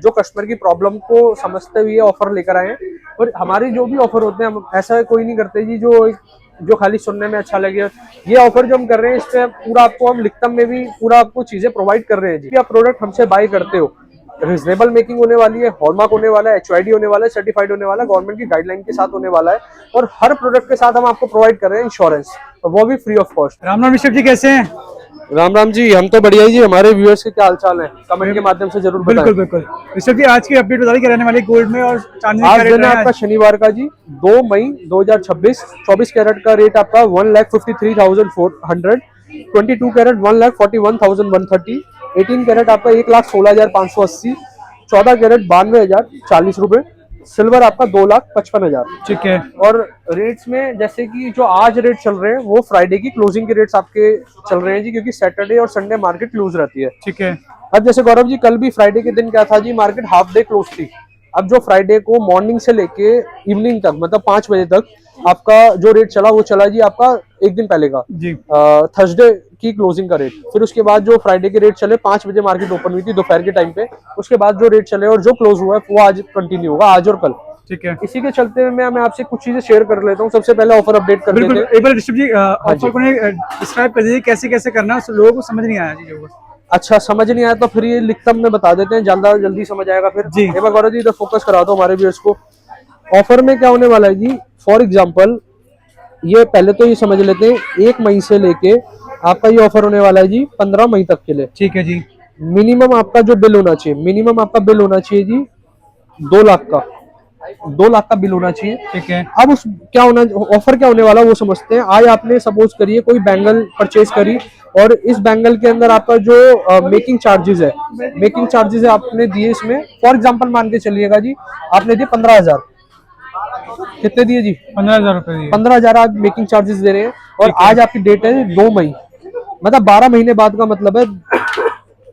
जो कस्टमर की प्रॉब्लम को समझते हुए ऑफर लेकर आए हैं। और हमारे जो भी ऑफर होते हैं हम ऐसा कोई नहीं करते जी जो खाली सुनने में अच्छा लगे। ये ऑफर जो हम कर रहे हैं इससे पूरा आपको हम लिखतम में भी पूरा आपको चीजें प्रोवाइड कर रहे हैं जी। आप प्रोडक्ट हमसे बाय करते हो, रिजनेबल मेकिंग होने वाली है, हॉलमार्क होने वाला है, एचवाईडी होने वाला है, सर्टिफाइड होने वाला है, गवर्नमेंट की गाइडलाइन के साथ होने वाला है। और हर प्रोडक्ट के साथ हम आपको प्रोवाइड कर रहे हैं इंश्योरेंस, वो भी free of cost. Ram Ram Rishabh ji, कैसे हैं? राम राम जी, हम तो बढ़िया जी। हमारे व्यूअर्स के क्या हाल चाल है, कमेंट के माध्यम से जरूर बताएं। बिल्कुल बिल्कुल। ऋषभ जी, आज की अपडेट बता दी रहने वाली गोल्ड में और चांदी आज का दिन रेट है आपका शनिवार का जी, 2 मई 2026। 24 कैरेट का रेट आपका 1,53,400, 22 कैरेट 1,41,130, 18 कैरेट आपका 1,16,580, 14 कैरेट 92,040 रुपए, सिल्वर आपका 2,55,000। ठीक है। और रेट्स में जैसे कि जो आज रेट चल रहे हैं वो फ्राइडे की क्लोजिंग के रेट्स आपके चल रहे हैं जी, क्योंकि सैटरडे और संडे मार्केट क्लोज रहती है। ठीक है। अब जैसे गौरव जी, कल भी फ्राइडे के दिन क्या था जी, मार्केट हाफ डे क्लोज थी। अब जो फ्राइडे को मॉर्निंग से लेके इवनिंग तक, मतलब 5 बजे तक आपका जो रेट चला वो चला जी आपका एक दिन पहले का जी। थर्सडे की क्लोजिंग का रेट। फिर उसके बाद जो फ्राइडे के रेट चले, 5 बजे मार्केट ओपन हुई थी दोपहर के टाइम पे, उसके बाद जो रेट चले और जो क्लोज हुआ है वो आज कंटिन्यू होगा, आज और कल। ठीक है। इसी के चलते मैं आपसे कुछ चीजें शेयर कर लेता हूँ। सबसे पहले ऑफर अपडेट कर बिल्कुल, देते हैं। एक बार ऋषभ जी ऑफर को डिस्क्राइब कर दीजिए, कैसे कैसे करना है, लोगों को समझ नहीं आया चीजों को। अच्छा, समझ नहीं आया तो फिर ये लिखतम में बता देते हैं, ज्यादा जल्दी समझ आएगा फिर जी। एक बार गौरव जी इधर फोकस करा दो हमारे व्यूअर्स को। ऑफर में क्या होने वाला है जी, फॉर एग्जांपल ये पहले तो ये समझ लेते हैं, 1 मई से लेके आपका ये ऑफर होने वाला है जी 15 मई तक के लिए। ठीक है जी। मिनिमम आपका जो बिल होना चाहिए, मिनिमम आपका बिल होना चाहिए जी 2 लाख का, 2 लाख का बिल होना चाहिए। ठीक है। अब उस क्या होना, ऑफर क्या होने वाला वो समझते हैं। आज आपने सपोज करिए कोई बैंगल परचेज करी और इस बैंगल के अंदर आपका जो मेकिंग चार्जेस है, मेकिंग चार्जेस आपने दिए इसमें, फॉर एग्जांपल मान के चलिएगा जी आपने दिए 15,000। कितने दिए जी? 15,000 रुपए दिए। 15,000 आप मेकिंग चार्जेस दे रहे हैं। और आज आपकी डेट है 2 मई, मतलब 12 महीने बाद का मतलब है।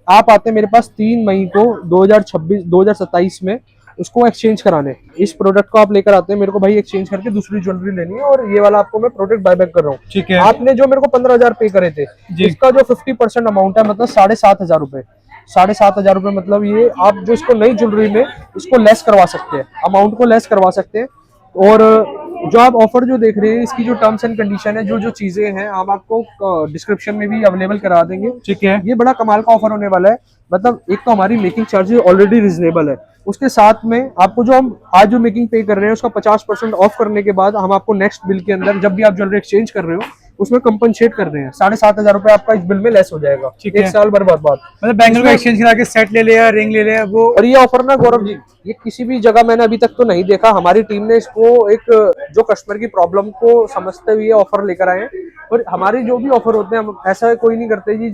आप आते हैं मेरे पास 3 मई को 2027 में उसको एक्सचेंज कराने। इस प्रोडक्ट को आप लेकर आते हैं मेरे को, भाई एक्सचेंज करके दूसरी ज्वेलरी लेनी है और ये वाला आपको मैं प्रोडक्ट बाय बैक कर रहा हूँ। ठीक है। आपने जो मेरे को 15,000 पे करे थे, इसका जो 50% अमाउंट है, मतलब 7,500 रुपए, 7,500 रुपए, मतलब ये आप जो इसको नई ज्वेलरी में इसको लेस करवा सकते हैं, अमाउंट को लेस करवा सकते हैं। और जो आप ऑफर जो देख रहे हैं इसकी जो टर्म्स एंड कंडीशन है, जो जो चीजें हैं हम आपको डिस्क्रिप्शन में भी अवेलेबल करा देंगे। ठीक है। ये बड़ा कमाल का ऑफर होने वाला है। मतलब एक तो हमारी मेकिंग चार्जेस ऑलरेडी रिजनेबल है, उसके साथ में आपको जो हम आज जो मेकिंग पे कर रहे हैं उसका 50% ऑफ करने के बाद हम आपको नेक्स्ट बिल के अंदर जब भी आप ज्वेलरी एक्सचेंज कर रहे हो उसमें कंपनसेट कर रहे हैं। 7,500 रुपए आपका इस बिल में लेस हो जाएगा। एक साल भर बाद मतलब बैंगल का एक्सचेंज करा के सेट ले लिया, रिंग ले लिया वो। और ये ऑफर ना गौरव जी, ये किसी भी जगह मैंने अभी तक तो नहीं देखा। हमारी टीम ने इसको एक जो कस्टमर की प्रॉब्लम को समझते हुए ऑफर लेकर आए हैं। और हमारे जो भी ऑफर होते हैं हम ऐसा कोई नहीं करते जी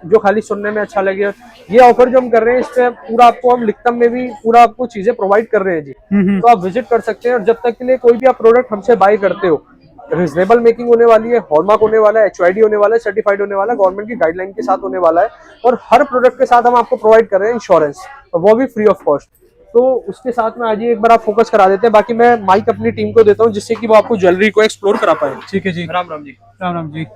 जो खाली सुनने में अच्छा लगे। ये ऑफर जो हम कर रहे हैं इससे पूरा आपको हम लिखतम में भी पूरा आपको चीजें प्रोवाइड कर रहे हैं जी। तो आप विजिट कर सकते हैं। और जब तक के लिए कोई भी आप प्रोडक्ट हमसे बाय करते हो, रिजनेबल मेकिंग होने वाली है, हॉलमार्क होने वाला है, एचवाईडी होने वाला है, सर्टिफाइड होने वाला है, गवर्नमेंट की गाइडलाइन के साथ होने वाला है। और हर प्रोडक्ट के साथ हम आपको प्रोवाइड कर रहे हैं इंश्योरेंस, वो भी फ्री ऑफ कॉस्ट। तो उसके साथ में आज एक बार आप फोकस करा देते हैं। बाकी मैं माइक अपनी टीम को देता हूँ जिससे कि वो आपको ज्वेलरी को एक्सप्लोर करा पाए। ठीक है जी। राम राम जी। राम राम जी।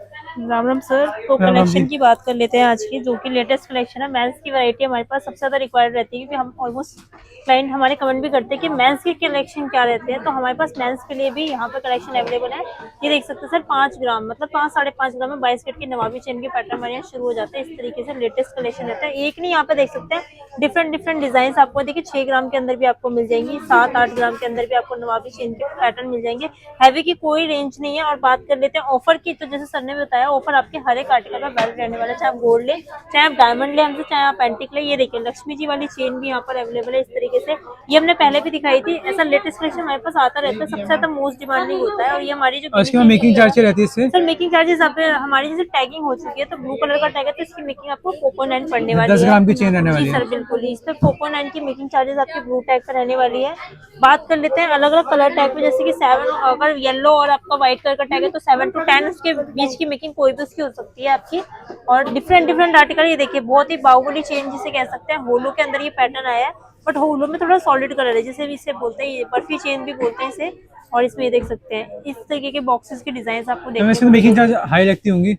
राम राम सर। तो कलेक्शन की बात कर लेते हैं आज की, जो कि लेटेस्ट कलेक्शन है। मेंस की वैरायटी हमारे पास सबसे ज्यादा रिक्वायर्ड रहती है, क्योंकि हम ऑलमोस्ट क्लाइंट हमारे कमेंट भी करते हैं कि मेंस के कलेक्शन क्या रहते हैं। तो हमारे पास मेंस के लिए भी यहाँ पे कलेक्शन अवेलेबल है। ये देख सकते हैं सर, 5 ग्राम मतलब 5-5.5 ग्राम में 22 कैरेट की नवाबी चेन के पैटर्न हमारे यहाँ शुरू हो जाते हैं। इस तरीके से लेटेस्ट कलेक्शन रहता है। एक नहीं, यहाँ पे देख सकते हैं डिफरेंट डिजाइन आपको देखिए 6 ग्राम के अंदर भी आपको मिल जाएंगी, 7-8 ग्राम के अंदर भी आपको नवाबी चेन के पैटर्न मिल जाएंगे। हैवी की कोई रेंज नहीं है। और बात कर लेते हैं ऑफर की, तो जैसे सर ने बताया ऑफर आपके हर एक आर्टिकल पर वैलिड रहने वाला है, चाहे आप गोल्ड ले, चाहे आप डायमंड ले हमसे, चाहे आप एंटिक ले। ये देखिए लक्ष्मी जी वाली चेन भी यहाँ पर अवेलेबल है इस तरीके से। ये हमने पहले भी दिखाई थी। ऐसा लेटेस्ट कलेक्शन हमारे पास आता रहता है, सबसे ज्यादा मोस्ट डिमांडिंग होता है। और ये हमारी जो मेकिंग चार्जेस रहती है इससे सर, मेकिंग चार्जेस आप हमारी जैसे टैगिंग हो चुकी है, तो ब्लू कलर का टैग है तो इसकी मेकिंग आपको 4.9 पड़ने वाली है। 10 ग्राम की चेन रहने वाली है। सर बिल्कुल, इस पे 4.9 की मेकिंग चार्जेस आपके ब्लू टैग पर रहने वाली है। बात कर लेते हैं अलग अलग कलर टैग पे, जैसे कि 7, अगर येलो और आपका व्हाइट कलर का टैग है तो 7 to 10 उसके बीच की मेकिंग कोई भी उसकी हो सकती है आपकी। और डिफरेंट आर्टिकल ये देखिए, बहुत ही बाहुबली चेन जिसे कह सकते हैं। होलो के अंदर ये पैटर्न आया है, बट होलो में थोड़ा सॉलिड कलर है, जिसे भी इसे बोलते हैं, बर्फी चेन भी बोलते हैं इसे। और इसमें ये देख सकते हैं इस तरीके के बॉक्सेस के डिजाइन आपको देखने को मेकिंग चार्ज हाई लगती होंगी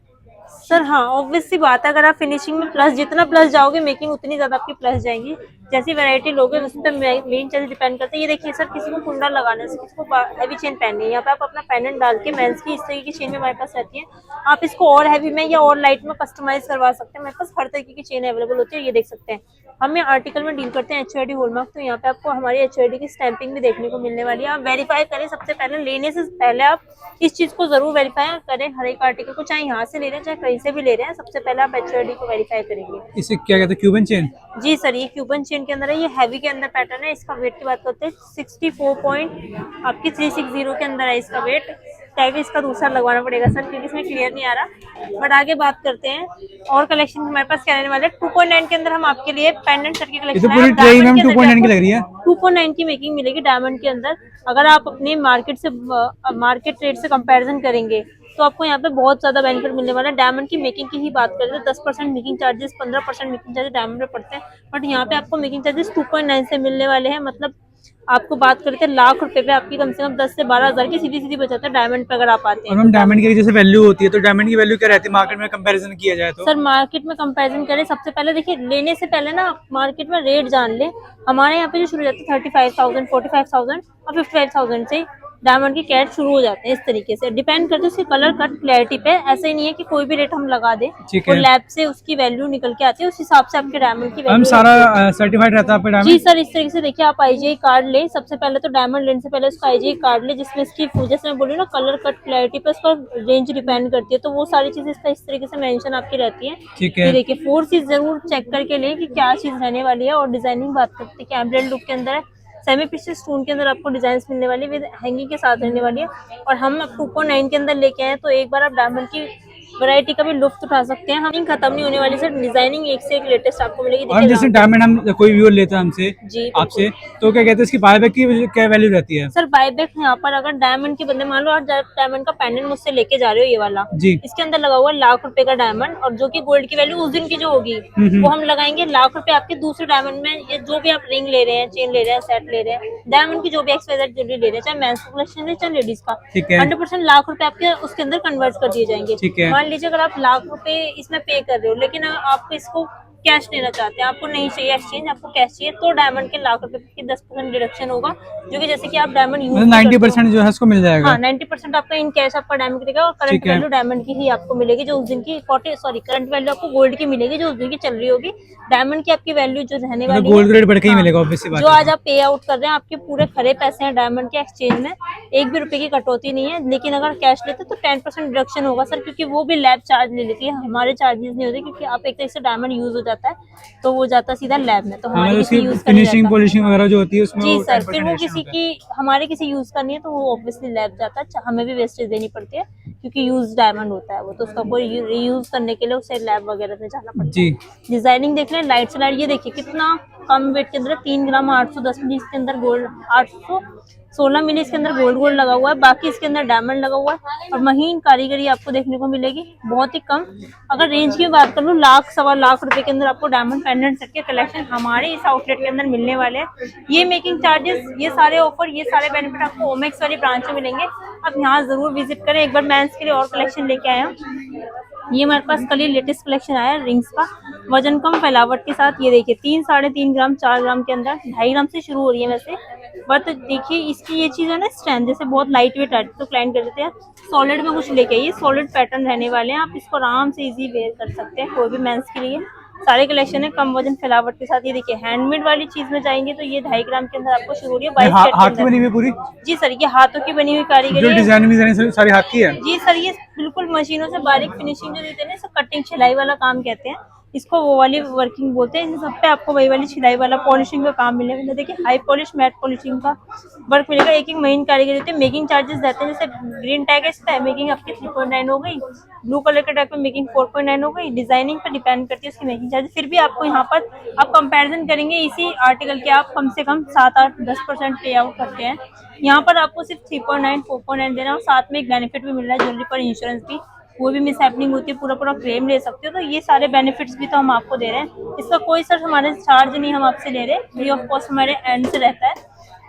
सर। हाँ, ऑब्वियस सी बात है, अगर आप फिनिशिंग में प्लस जितना प्लस जाओगे मेकिंग उतनी ज्यादा आपकी प्लस जाएंगी। जैसी वैरायटी लोगे उस पर मेन चार्जेस डिपेंड करते हैं। ये देखिए सर, किसी को कुंडल लगाना है, किसी को हैवी चेन पहननी है, यहाँ पे आप अपना पेंडेंट डाल के मेंस की इस तरीके की चेन में हमारे पास रहती है। आप इसको और हैवी में या और लाइट में कस्टमाइज करवा सकते हैं। हमारे पास हर तरीके की चेन अवेलेबल होती है। ये देख सकते हैं, हम ये आर्टिकल में डील करते हैं HUID हॉलमार्क, तो यहाँ पे आपको हमारी HUID की स्टैंपिंग भी देखने को मिलने वाली है। आप वेरीफाई करें सबसे पहले, लेने से पहले आप इस चीज को जरूर वेरीफाई करें। हर एक आर्टिकल को चाहे यहाँ से ले रहे हैं चाहे कहीं से भी ले रहे हैं, सबसे पहले आप HUID को वेरीफाई करेंगे। इसे क्या कहते हैं, क्यूबन चेन? जी सर, ये क्यूबन चेन के अंदर है, ये हैवी के अंदर पैटर्न है। इसका वेट की बात करते हैं 360 के अंदर है इसका वेट। टैग इसका दूसरा लगवाना पड़ेगा सर, क्योंकि इसमें क्लियर नहीं आ रहा। बट आगे बात करते हैं और कलेक्शन हमारे पास क्या रहने वाले हैं। 2.9 के अंदर हम आपके लिए पेंडेंट सर की ये तो कलेक्शन पूरी ट्रे मैम 2.9 की लग रही है। 2.9 की मेकिंग मिलेगी डायमंड के अंदर। अगर आप अपने मार्केट रेट से कंपैरिजन करेंगे तो आपको यहाँ पे बहुत ज्यादा बेनिफिट मिलने वाला है। डायमंड की मेकिंग की ही बात करें तो 10% making charges, 15% making charges diamond पे पड़ते हैं, बट यहाँ पे आपको मेकिंग चार्जेस 2.9 से मिलने वाले हैं। मतलब आपको बात करते हैं लाख रुपए पे आपकी कम से कम 10 से 12 हजार की सीधी सीधी बचत है डायमंड पे अगर आप आते और हैं। मैम डायमंड की जैसे वैल्यू होती है, तो डायमंड की वैल्यू क्या रहती है मार्केट में कंपैरिजन किया जाए तो? सर मार्केट में कंपैरिजन करें, सबसे पहले देखिए लेने से पहले ना मार्केट में रेट जान ले। हमारे यहाँ पे जो शुरू हो जाते हैं 35,000, 45,000 और 55,000 से डायमंड के कैरेट शुरू हो जाते हैं। इस तरीके से डिपेंड करते हैं उसके कलर कट क्लैरिटी पे। ऐसा ही नहीं है कि कोई भी रेट हम लगा दें, ठीक वो है। लैब से उसकी वैल्यू निकल के आती है, उस हिसाब से आपके डायमंड की मैम वैल्यू सारा सर्टिफाइड रहता है आपका जी डायमंड? सर। इस तरीके से देखिए, आप IGI कार्ड ले, सबसे पहले तो डायमंड लेने से पहले उसका IGI कार्ड ले, जिसमें इसकी जैसे मैं बोली ना कलर कट क्लैरिटी पे उसका रेंज डिपेंड करती है, तो वो सारी चीजें इसका इस तरीके से मेंशन आपकी रहती है। ठीक ये है। देखिए 4 चीज जरूर चेक करके ले कि क्या चीज रहने वाली है। और डिजाइनिंग बात करते हैं कि एम्ब्रॉयडरी लुक के अंदर है, सेमी प्रीशियस स्टोन के अंदर आपको डिजाइन मिलने वाली है, विद हैंगिंग के साथ रहने वाली है। और हम अब 2.9 के अंदर लेके आए, तो एक बार आप डायमंड की वैरायटी का भी लुत्फ उठा सकते हैं। हम खत्म नहीं होने वाली सर, डिजाइनिंग एक से एक लेटेस्ट आपको मिलेगी। और देखिए जैसे डायमंड हम कोई व्यूअर लेता है हमसे, जी आपसे, तो क्या कहते हैं इसकी बायबैक की क्या वैल्यू रहती है? सर बायबैक यहाँ पर अगर डायमंड के बदले मान लो आप डायमंड का पेंडेंट मुझसे लेके जा रहे हो, ये वाला जी। इसके अंदर लगा हुआ है लाख रुपए का डायमंड, और जो कि गोल्ड की वैल्यू उस दिन की जो होगी वो हम लगाएंगे लाख रुपए आपके दूसरे डायमंड में। ये जो भी आप रिंग ले रहे हैं, चेन ले रहे हैं, सेट ले रहे हैं, डायमंड की जो भी XYZ ज्वेलरी ले रहे हैं, चाहे मेंस का कलेक्शन है चाहे लेडीज का, ठीक है। 100% लाख रुपए आपके उसके अंदर कन्वर्ट कर दिए जाएंगे। ठीक है। मान लीजिए अगर आप लाख रुपए इसमें पे कर रहे हो, लेकिन आप इसको कैश लेना चाहते हैं, आपको नहीं चाहिए एक्सचेंज, आपको कैश चाहिए, तो डायमंड के लाख रुपए की 10% डिडक्शन होगा, जो कि जैसे कि आप डायमंड यूज 90% जो है उसको मिल जाएगा। हाँ 90% आपका इन कैश आपका डायमंड की देगा, और करंट ठीक है। वैल्यू डायमंड की ही आपको मिलेगी जो उस दिन की करंट वैल्यू आपको गोल्ड की मिलेगी जो उस दिन की चल रही होगी। डायमंड की आपकी वैल्यू जो रहने वाली गोल्ड है, रेट बढ़ के ही हाँ, मिलेगा ऑब्वियसली बात जो है। आज आप पे आउट कर रहे हैं आपके पूरे खरे पैसे हैं डायमंड के एक्सचेंज में, एक भी रुपए की कटौती नहीं है। लेकिन अगर कैश लेते तो 10% डिडक्शन होगा सर, क्योंकि वो भी लैब चार्ज ले लेती है, हमारे चार्जेस नहीं होते, क्योंकि आप एक तरह से डायमंड यूज हो जाता है तो वो जाता है सीधा लैब में, तो हमारे हमारे किसी उसकी यूज का नहीं फिनिशिंग जाता। पॉलिशिंग वगैरह जो होती है उसमें जी वो सर, 10% फिर वो addition किसी होता है। की हमारे किसी यूज करनी है तो वो ऑब्वियसली लैब जाता है, हमें भी वेस्टेज देनी पड़ती है क्योंकि यूज डायमंड होता है वो, तो उसका कोई रीयूज करने के लिए उसे लैब वगैरह में जाना पड़ता है। जी। डिजाइनिंग देख लें, लाइट से लाइट, ये देखिए कितना कम वेट के अंदर 3 ग्राम 810 मिली इसके अंदर गोल्ड, 816 मिली इसके अंदर गोल्ड लगा हुआ है, बाकी इसके अंदर डायमंड लगा हुआ है, और महीन कारीगरी आपको देखने को मिलेगी, बहुत ही कम। अगर रेंज की बात करूँ, लाख सवा लाख रुपए के अंदर आपको डायमंड पेंडेंट सेट के कलेक्शन हमारे इस आउटलेट के अंदर मिलने वाले हैं। ये मेकिंग चार्जेस, ये सारे ऑफर, ये सारे बेनिफिट आपको ओमेक्स वाली ब्रांच में मिलेंगे। आप यहाँ जरूर विजिट करें। एक बार मेंस के लिए और कलेक्शन लेके आए हैं, ये हमारे पास कल ही लेटेस्ट कलेक्शन आया है रिंग्स का, वजन कम फैलावट के साथ। ये देखिए 3, 3.5 ग्राम, 4 ग्राम के अंदर, 2.5 ग्राम से शुरू हो रही है वैसे, बट देखिए इसकी ये चीज है ना स्ट्रेंथ, जैसे बहुत लाइट वेट आती है तो क्लाइंट कर देते हैं सॉलिड में कुछ लेके आइए, सॉलिड पैटर्न रहने वाले हैं, आप इसको आराम से इजी वेयर कर सकते हैं कोई भी मेंस के लिए। सारे कलेक्शन है कम वजन फैलावट के साथ। ये देखिए हैंडमेड वाली चीज में जाएंगे तो ये 2.5 ग्राम के अंदर आपको शुरू हो रही है 22 हाथ की बनी हुई पूरी? जी सर, ये हाथों की बनी हुई कारीगरी जो है। डिजाइन सारी हाथ की है? जी सर, ये बिल्कुल मशीनों से बारीक फिनिशिंग जो देते हैं ना, इसको कटिंग छिलाई वाला काम कहते हैं, इसको वो वाली वर्किंग बोलते हैं। इन सब पे आपको वही वाली छिलाई वाला पॉलिशिंग का काम मिलेगा। देखिए हाई पॉलिश मैट पॉलिशिंग का वर्क मिलेगा। एक एक महीन कारीगरी होती है। मेकिंग चार्जेस रहते हैं, जैसे ग्रीन टैग है इसका, मेकिंग आपकी 3.9 हो गई, ब्लू कलर के टैग पे मेकिंग 4.9 हो गई। डिजाइनिंग पर डिपेंड करती है उसकी मेकिंग चार्जेस। फिर भी आपको यहाँ पर आप कंपैरिजन करेंगे इसी आर्टिकल के, आप कम से कम 7, 8, 10% पे आउट करते हैं। यहाँ पर आपको सिर्फ 3.9, 4.9 देना, और साथ में एक बेनिफिट भी मिल रहा है ज्वेलरी पर, इंश्योरेंस भी, वो भी मिस हैपनिंग होती है, पूरा क्लेम ले सकते हो। तो ये सारे बेनिफिट्स भी तो हम आपको दे रहे हैं, इसका कोई सर हमारे चार्ज नहीं हम आपसे ले रहे, फ्री ऑफ कॉस्ट हमारे एंड से रहता है।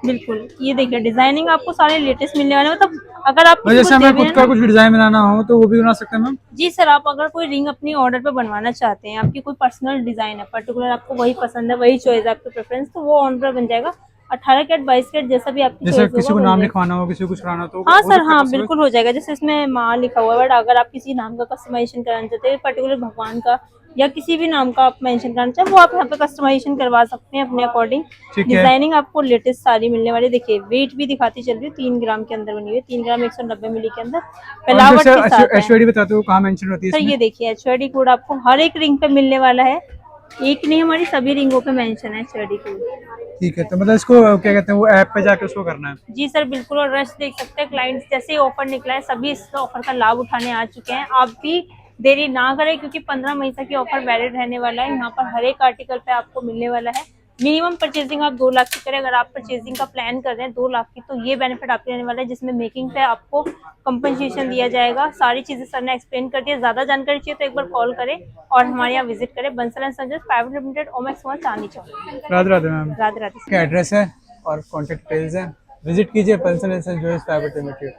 बिल्कुल, ये देखिए डिजाइनिंग आपको सारे लेटेस्ट मिलने वाले हैं। मतलब अगर आप किसी जैसे को हमें देवे खुद का ना, कुछ भी डिजाइन बनाना हो तो वो भी बना सकते हैं मैम। जी सर, आप अगर कोई रिंग अपनी ऑर्डर पे बनवाना चाहते हैं, आपकी कोई पर्सनल डिजाइन है, पर्टिकुलर आपको वही पसंद है, वही चॉइस है, आपकी प्रेफरेंस, तो वो ऑर्डर बन जाएगा। 18 कैरेट 22 कैरेट जैसा भी आपकी जैसे चॉइस किसी होगा को बन नाम जाएगा। लिखवाना हो, किसी को कुछ कराना हो तो हाँ हो सर, सकता है हाँ possible? बिल्कुल हो जाएगा। जैसे इसमें माँ लिखा हुआ है, बट अगर आप किसी नाम का कस्टमाइजेशन कराना चाहते हैं, पर्टिकुलर भगवान का या किसी भी नाम का आप मेंशन करना चाहें, वो आप यहाँ पे कस्टमाइजेशन करवा सकते हैं अपने अकॉर्डिंग। ठीक है। डिजाइनिंग आपको लेटेस्ट सारी मिलने वाली है। देखिए वेट भी दिखाती चल रही है, 3 ग्राम के अंदर बनी हुई है, 3 ग्राम 190 मिली के अंदर और मिलावट जैसे के साथ है। एचओडी बताते हो कहाँ मेंशन होती है सर इसमें? ये देखिए एचओडी कोड आपको हर एक रिंग पे मिलने वाला है, एक नहीं हमारी सभी रिंगों पे मेंशन है एचओडी कोड। ठीक है, तो मतलब इसको क्या कहते हैं, वो ऐप पे जाके उसको करना है। जी सर बिल्कुल, और रश देख सकते हैं क्लाइंट्स, जैसे ही ऑफर निकला है सभी इस ऑफर का लाभ उठाने आ चुके हैं। आप भी देरी ना करें क्योंकि 15 मई तक ये ऑफर वैलिड रहने वाला है। यहाँ पर हर एक आर्टिकल पे आपको मिलने वाला है। मिनिमम परचेजिंग आप 2 लाख की करें, अगर आप परचेजिंग का प्लान कर रहे हैं 2 लाख की, तो ये बेनिफिट आपके रहने वाला है, जिसमें मेकिंग पे आपको कंपनसेशन दिया जाएगा। सारी चीजें सर ने एक्सप्लेन कर दिया। ज्यादा जानकारी चाहिए तो एक बार कॉल करें और हमारे यहाँ विजिट करें। बंसल एंड संजय 500 ओमेक्स 1 चांदनी चौक। राधे राधे मैम। राधे राधे। क्या एड्रेस है और कॉन्टेक्ट डिटेल्स है, विजिट कीजिए Bansal and Sanjay private limited.